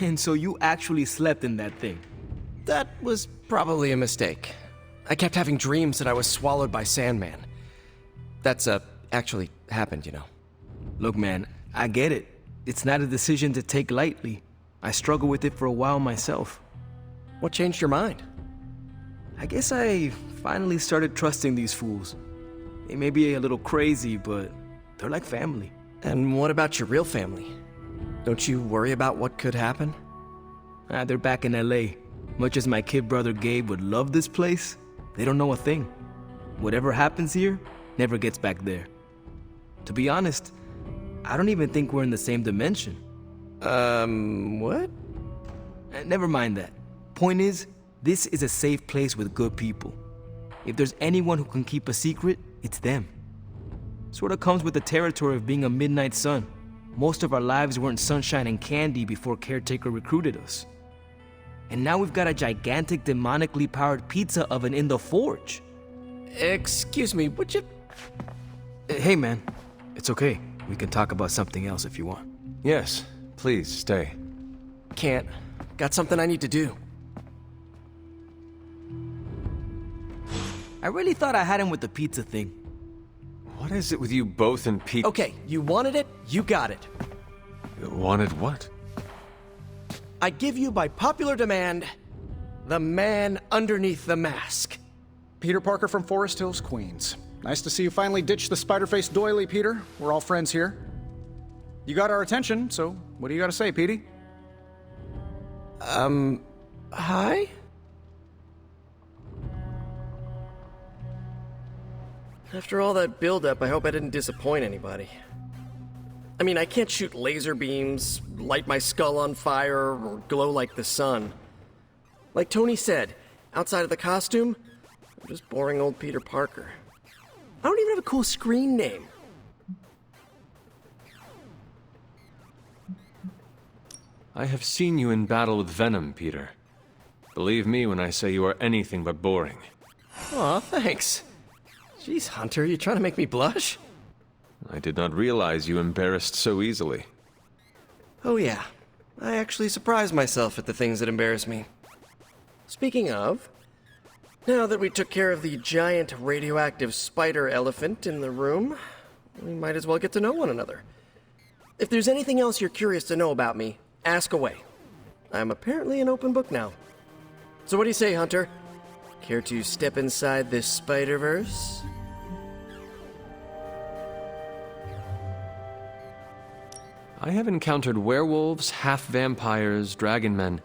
And so you actually slept in that thing? That was probably a mistake. I kept having dreams that I was swallowed by Sandman. That's, actually happened, you know. Look, man, I get it. It's not a decision to take lightly. I struggled with it for a while myself. What changed your mind? I guess I finally started trusting these fools. They may be a little crazy, but they're like family. And what about your real family? Don't you worry about what could happen? They're back in LA. Much as my kid brother Gabe would love this place, they don't know a thing. Whatever happens here never gets back there. To be honest, I don't even think we're in the same dimension. What? Never mind that. Point is, this is a safe place with good people. If there's anyone who can keep a secret, it's them. Sorta comes with the territory of being a midnight sun. Most of our lives weren't sunshine and candy before Caretaker recruited us. And now we've got a gigantic demonically powered pizza oven in the forge. Excuse me, would you... Hey man, it's okay. We can talk about something else if you want. Yes, please stay. Can't. Got something I need to do. I really thought I had him with the pizza thing. What is it with you both and Pete? Okay, you wanted it, you got it. Wanted what? I give you, by popular demand, the man underneath the mask. Peter Parker from Forest Hills, Queens. Nice to see you finally ditch the spider-faced doily, Peter. We're all friends here. You got our attention, so what do you got to say, Petey? Hi? After all that build-up, I hope I didn't disappoint anybody. I mean, I can't shoot laser beams, light my skull on fire, or glow like the sun. Like Tony said, outside of the costume, I'm just boring old Peter Parker. I don't even have a cool screen name. I have seen you in battle with Venom, Peter. Believe me when I say you are anything but boring. Aw, thanks. Jeez, Hunter, you trying to make me blush? I did not realize you embarrassed so easily. Oh yeah, I actually surprise myself at the things that embarrass me. Speaking of, now that we took care of the giant radioactive spider elephant in the room, we might as well get to know one another. If there's anything else you're curious to know about me, ask away. I'm apparently an open book now. So what do you say, Hunter? Care to step inside this Spider-Verse? I have encountered werewolves, half-vampires, dragon men,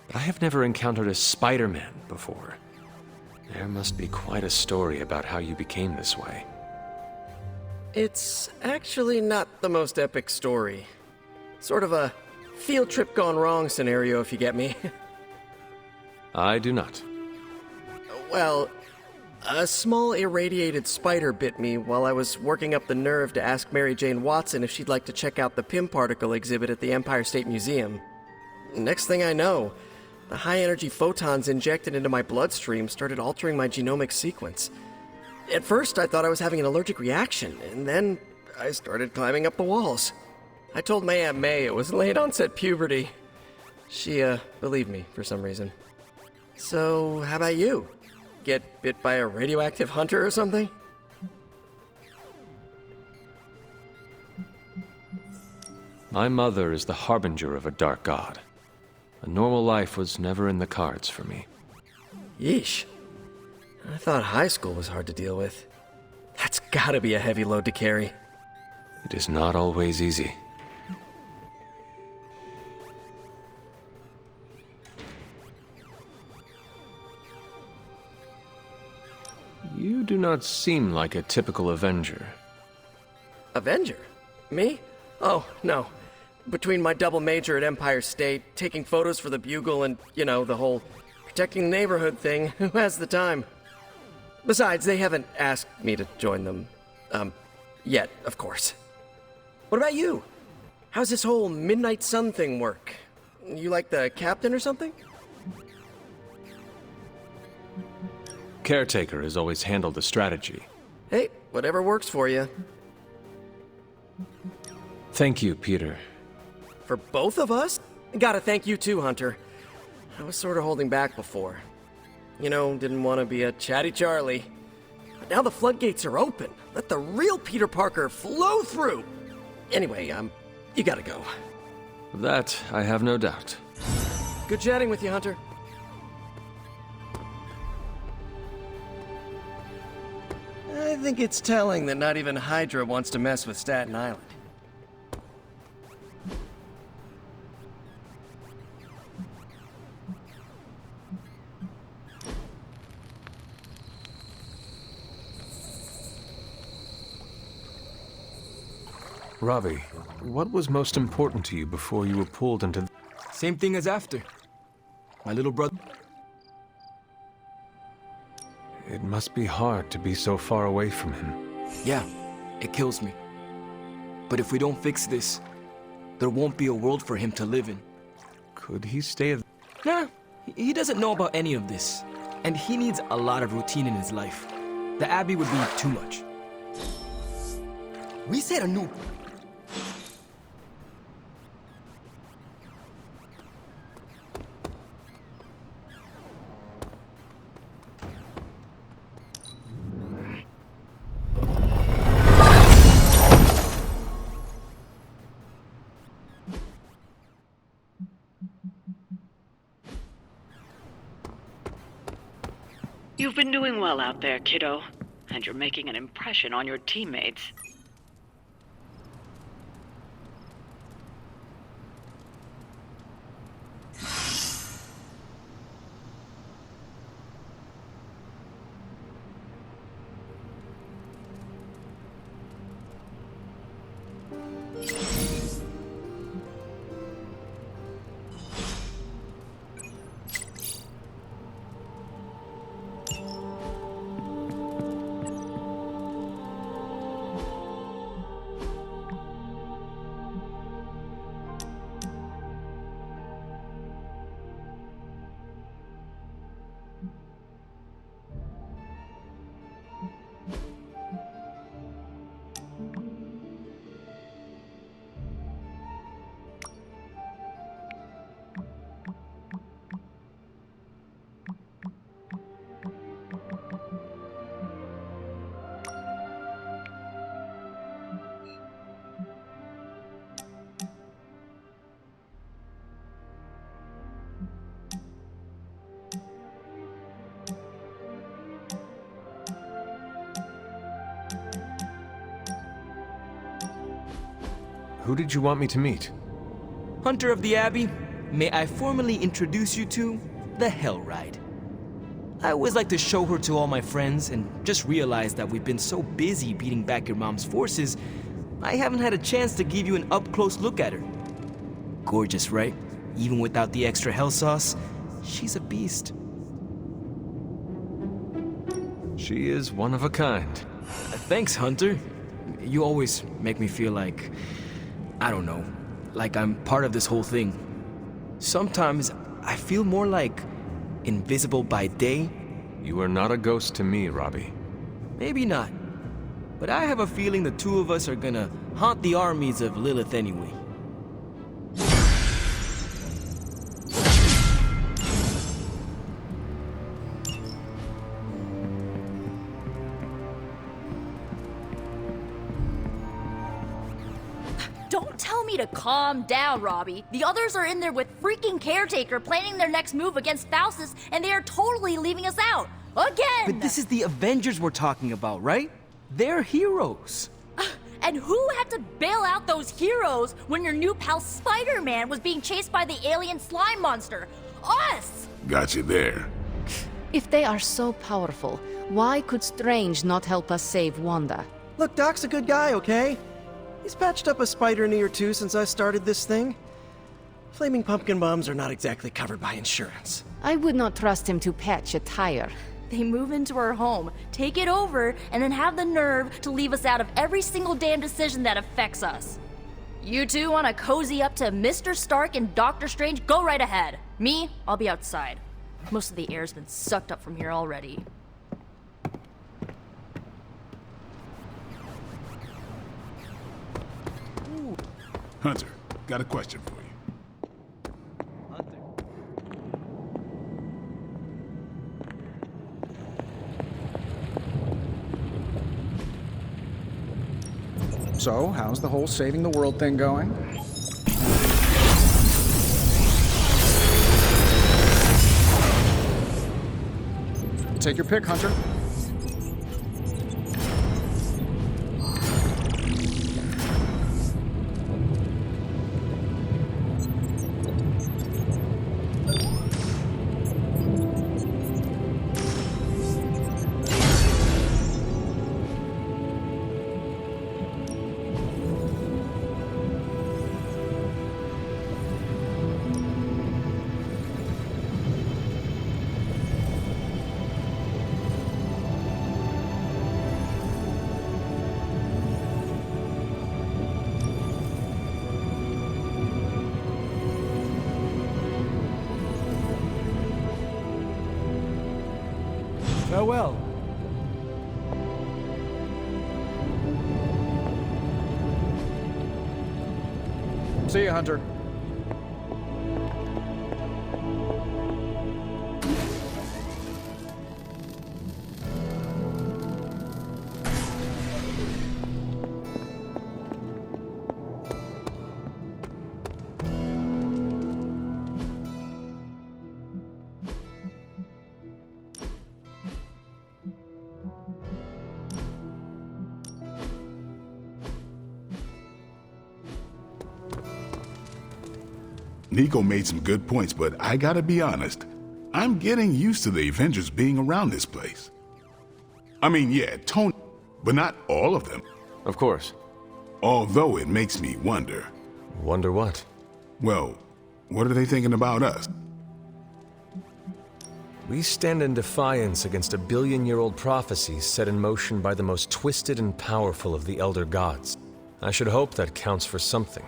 but I have never encountered a Spider-Man before. There must be quite a story about how you became this way. It's actually not the most epic story. Sort of a field trip gone wrong scenario, if you get me. I do not. Well, a small irradiated spider bit me while I was working up the nerve to ask Mary Jane Watson if she'd like to check out the Pym particle exhibit at the Empire State Museum. Next thing I know, the high-energy photons injected into my bloodstream started altering my genomic sequence. At first, I thought I was having an allergic reaction, and then I started climbing up the walls. I told my Aunt May it was late-onset puberty. She, believed me for some reason. So, how about you? Get bit by a radioactive hunter or something? My mother is the harbinger of a dark god. A normal life was never in the cards for me. Yeesh. I thought high school was hard to deal with. That's gotta be a heavy load to carry. It is not always easy. You do not seem like a typical Avenger. Avenger? Me? Oh, no. Between my double major at Empire State, taking photos for the Bugle, and, you know, the whole protecting the neighborhood thing, who has the time? Besides, they haven't asked me to join them. Yet, of course. What about you? How's this whole Midnight Sun thing work? You like the captain or something? Caretaker has always handled the strategy. Hey, whatever works for you. Thank you, Peter. For both of us? Gotta thank you too, Hunter. I was sort of holding back before. You know, didn't want to be a chatty Charlie. But now the floodgates are open. Let the real Peter Parker flow through. Anyway, you gotta go. Of that, I have no doubt. Good chatting with you, Hunter. I think it's telling that not even Hydra wants to mess with Staten Island. Robbie, what was most important to you before you were pulled into... Same thing as after. My little brother. It must be hard to be so far away from him. Yeah, it kills me. But if we don't fix this, there won't be a world for him to live in. Could he stay... Nah, he doesn't know about any of this. And he needs a lot of routine in his life. The Abbey would be too much. We said a new... You've been doing well out there, kiddo. And you're making an impression on your teammates. Who did you want me to meet? Hunter of the Abbey, may I formally introduce you to the Hell Ride. I always like to show her to all my friends and just realized that we've been so busy beating back your mom's forces, I haven't had a chance to give you an up-close look at her. Gorgeous, right? Even without the extra hell sauce, she's a beast. She is one of a kind. Thanks, Hunter. You always make me feel like, I don't know, like I'm part of this whole thing. Sometimes I feel more like invisible by day. You are not a ghost to me, Robbie. Maybe not. But I have a feeling the two of us are gonna haunt the armies of Lilith anyway. Don't tell me to calm down, Robbie. The others are in there with freaking Caretaker planning their next move against Faustus, and they are totally leaving us out. Again! But this is the Avengers we're talking about, right? They're heroes. And who had to bail out those heroes when your new pal Spider-Man was being chased by the alien slime monster? Us! Got you there. If they are so powerful, why could Strange not help us save Wanda? Look, Doc's a good guy, okay? He's patched up a spider knee or two since I started this thing. Flaming pumpkin bombs are not exactly covered by insurance. I would not trust him to patch a tire. They move into our home, take it over, and then have the nerve to leave us out of every single damn decision that affects us. You two want to cozy up to Mr. Stark and Doctor Strange? Go right ahead. Me, I'll be outside. Most of the air's been sucked up from here already. Hunter, got a question for you. So, how's the whole saving the world thing going? Take your pick, Hunter. Farewell. See you, Hunter. Nico made some good points, but I gotta be honest. I'm getting used to the Avengers being around this place. I mean, yeah, Tony, but not all of them. Of course. Although it makes me wonder. Wonder what? Well, what are they thinking about us? We stand in defiance against a billion-year-old prophecy set in motion by the most twisted and powerful of the Elder Gods. I should hope that counts for something.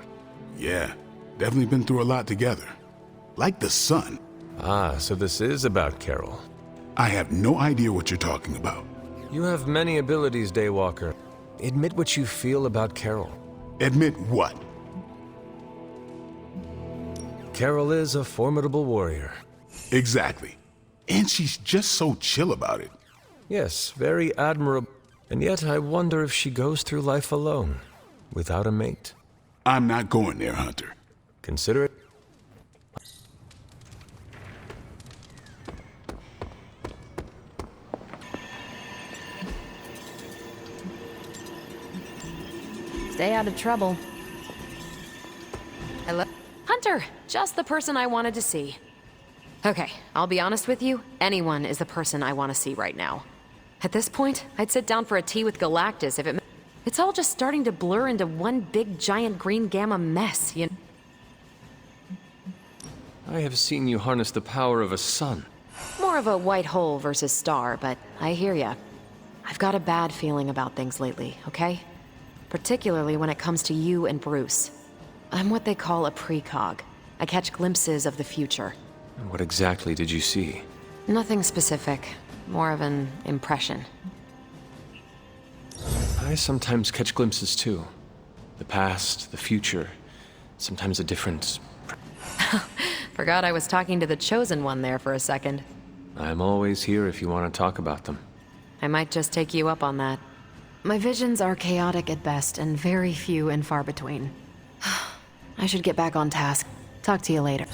Yeah, definitely been through a lot together. Like the sun. Ah, so this is about Carol. I have no idea what you're talking about. You have many abilities, Daywalker. Admit what you feel about Carol. Admit what? Carol is a formidable warrior. Exactly. And she's just so chill about it. Yes, very admirable. And yet I wonder if she goes through life alone, without a mate. I'm not going there, Hunter. Consider it. Stay out of trouble. Hello? Hunter! Just the person I wanted to see. Okay, I'll be honest with you. Anyone is the person I want to see right now. At this point, I'd sit down for a tea with Galactus if it... It's all just starting to blur into one big giant green gamma mess, you know? I have seen you harness the power of a sun. More of a white hole versus star, but I hear ya. I've got a bad feeling about things lately, okay? Particularly when it comes to you and Bruce. I'm what they call a precog. I catch glimpses of the future. And what exactly did you see? Nothing specific. More of an impression. I sometimes catch glimpses too. The past, the future, sometimes a different... Forgot I was talking to the Chosen One there for a second. I'm always here if you want to talk about them. I might just take you up on that. My visions are chaotic at best and very few and far between. I should get back on task. Talk to you later.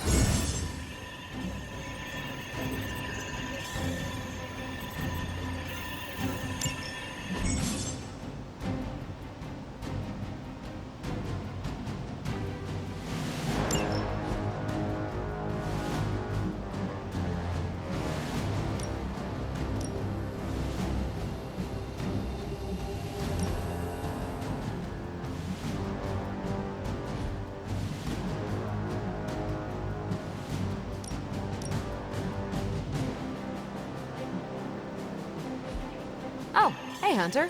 Oh, hey, Hunter.